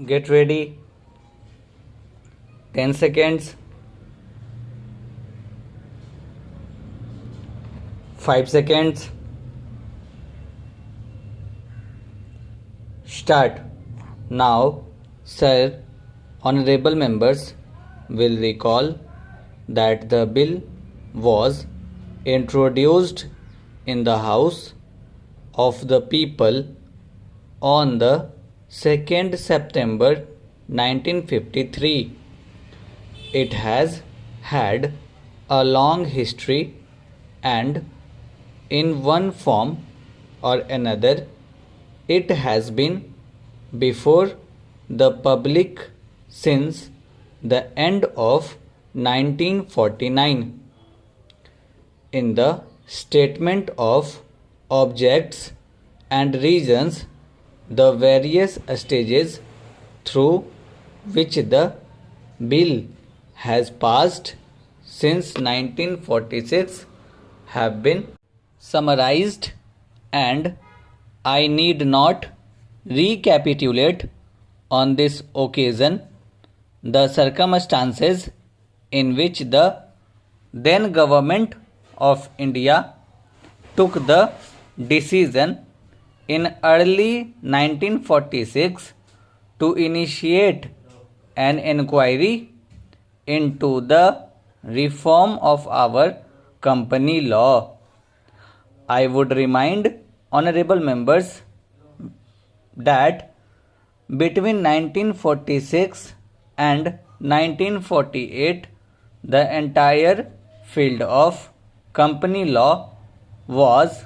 Get ready. 10 seconds. 5 seconds. Start. Now, sir, honorable members will recall that the bill was introduced in the House of the People on the 2nd September 1953. It has had a long history and in one form or another it has been before the public since the end of 1949. In the statement of objects and reasons, the various stages through which the bill has passed since 1946 have been summarized, and I need not recapitulate on this occasion the circumstances in which the then government of India took the decision in early 1946 to initiate an inquiry into the reform of our company law. I would remind honorable members that between 1946 and 1948 the entire field of company law was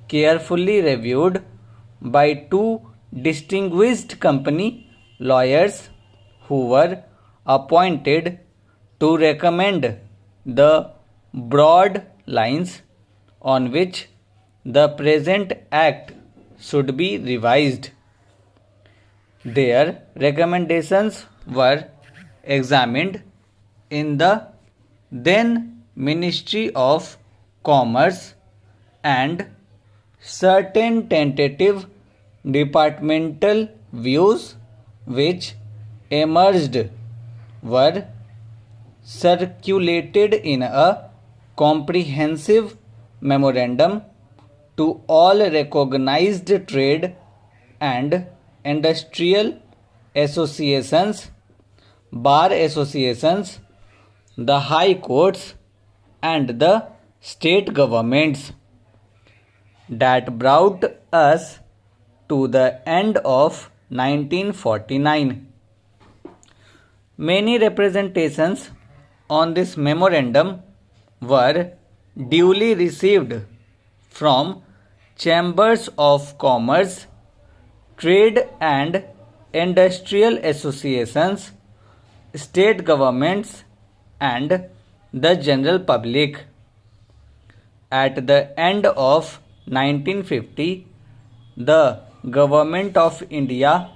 carefully reviewed by two distinguished company lawyers who were appointed to recommend the broad lines on which the present act should be revised. Their recommendations were examined in the then Ministry of Commerce, and certain tentative departmental views which emerged were circulated in a comprehensive memorandum to all recognized trade and industrial associations, bar associations, the high courts, and the state governments, that brought us to the end of 1949. Many representations on this memorandum were duly received from chambers of commerce, trade and industrial associations, state governments, and the general public. At the end of 1950, the Government of India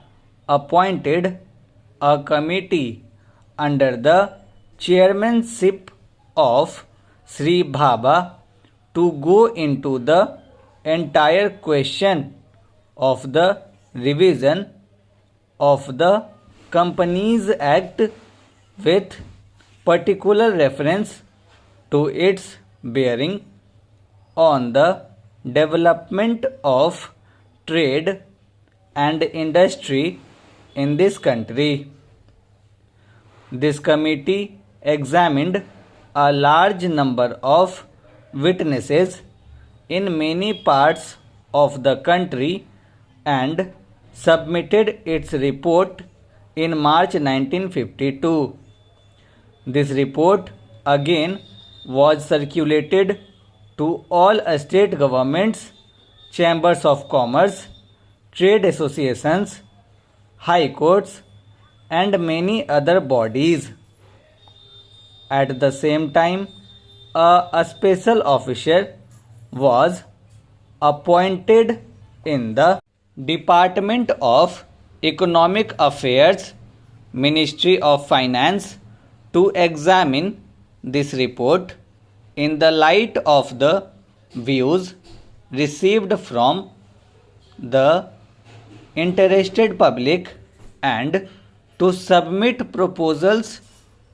appointed a committee under the chairmanship of Sri Bhabha to go into the entire question of the revision of the Companies Act with particular reference to its bearing on the development of trade and industry in this country. This committee examined a large number of witnesses in many parts of the country and submitted its report in March 1952. This report again was circulated to all state governments, chambers of commerce, trade associations, high courts, and many other bodies. At the same time, a special officer was appointed in the Department of Economic Affairs, Ministry of Finance, to examine this report in the light of the views received from the interested public and to submit proposals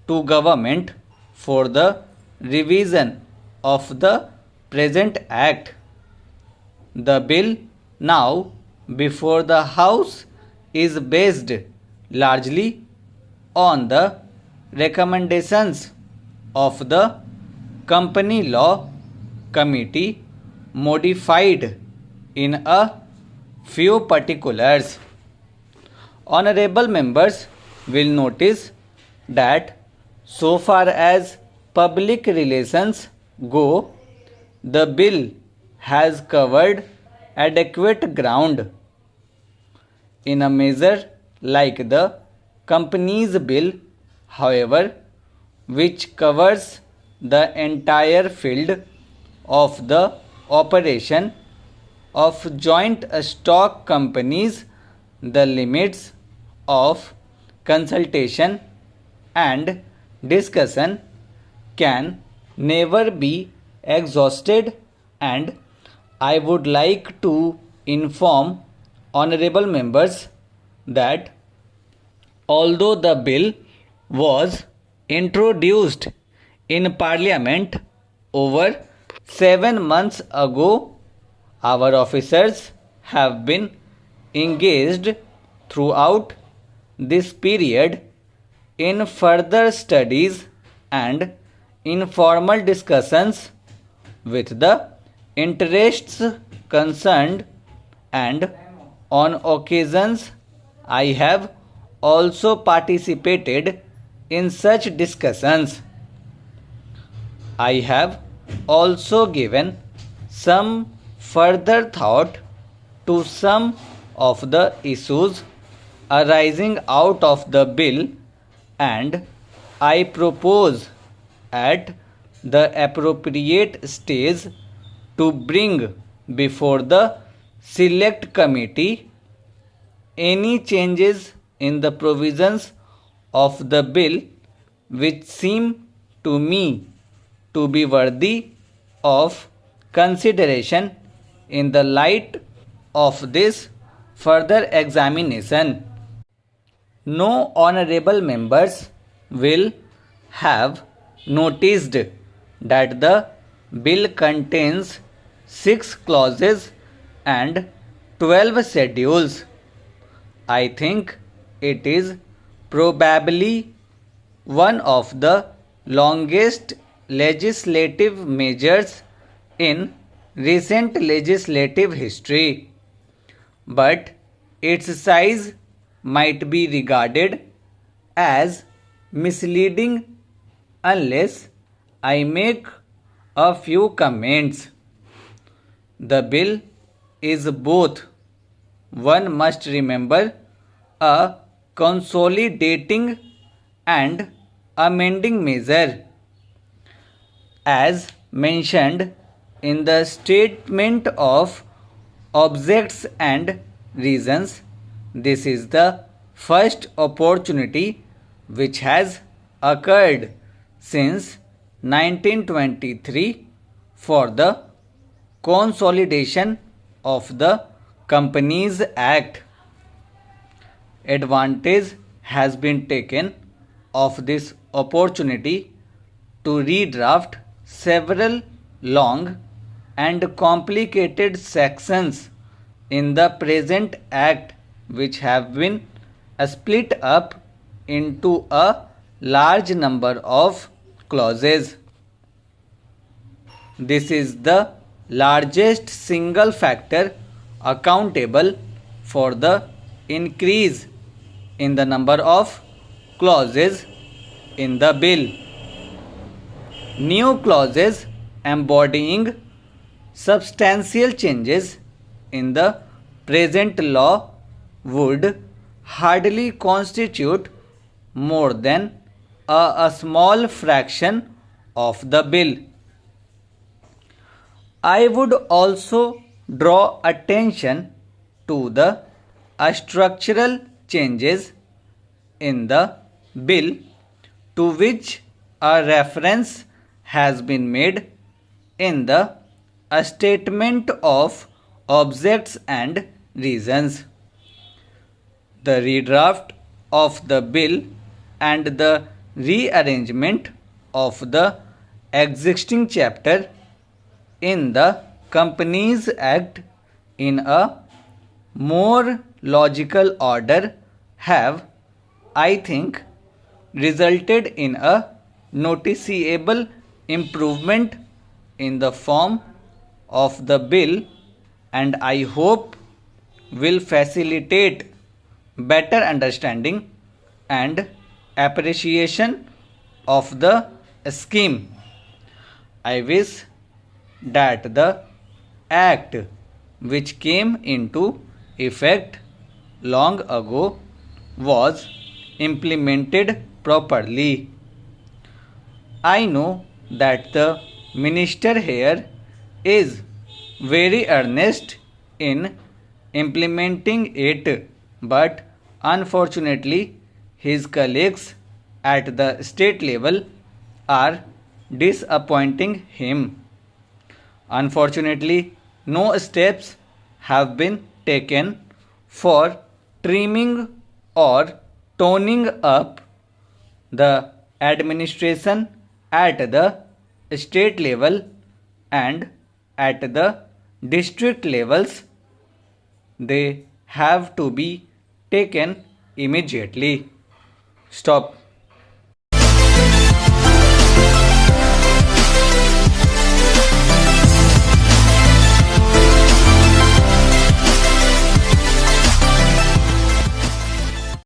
to government for the revision of the present act. The bill now before the House is based largely on the recommendations of the Company Law Committee, modified in a few particulars. Honorable members will notice that so far as public relations go, the bill has covered adequate ground. In a measure like the Companies Bill, however, which covers the entire field of the operation of joint stock companies, the limits of consultation and discussion can never be exhausted, and I would like to inform honorable members that although the bill was introduced in Parliament over 7 months ago, our officers have been engaged throughout this period in further studies and informal discussions with the interests concerned, and on occasions I have also participated in such discussions. I have also given some further thought to some of the issues arising out of the bill, and I propose at the appropriate stage to bring before the Select Committee any changes in the provisions of the bill which seem to me to be worthy of consideration in the light of this further examination. No honorable members will have noticed that the bill contains 6 clauses and 12 schedules. I think it is probably one of the longest legislative measures in recent legislative history, but its size might be regarded as misleading unless I make a few comments. The bill is both, one must remember, a consolidating and amending measure. As mentioned in the statement of objects and reasons, this is the first opportunity which has occurred since 1923 for the consolidation of the Companies Act. Advantage has been taken of this opportunity to redraft several long and complicated sections in the present Act, which have been split up into a large number of clauses. This is the largest single factor accountable for the increase in the number of clauses in the bill. New clauses embodying substantial changes in the present law would hardly constitute more than a small fraction of the bill. I would also draw attention to the structural changes in the bill to which a reference has been made in the statement of objects and reasons. The redraft of the bill and the rearrangement of the existing chapter in the Companies Act in a more logical order have, I think, resulted in a noticeable improvement in the form of the bill, and I hope will facilitate better understanding and appreciation of the scheme. I wish that the act which came into effect long ago was implemented properly. I know that the minister here is very earnest in implementing it, but unfortunately, his colleagues at the state level are disappointing him. Unfortunately, no steps have been taken for trimming or toning up the administration at the state level and at the district levels. They have to be taken immediately. Stop.